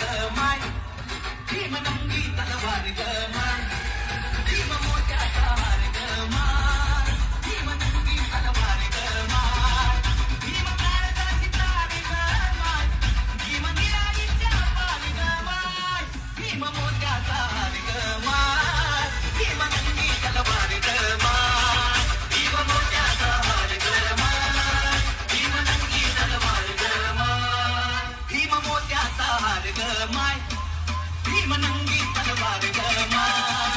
ग माय भीमनंगी तलवार ग माय भीम मोठ्याचा हार ग माय भीमनंगी तलवार ग माय भीम काळजाची तार ग माय भीम निराळीच्या पार ग माय भीम मोठ्याचा हार ग माय भीमनंगी तलवार ग माय भीम मोठ्याचा हार ग माय भीमनंगी तलवार ग माय भीम मोठ्याचा हार ग माय भीमनंगी तलवार ग माय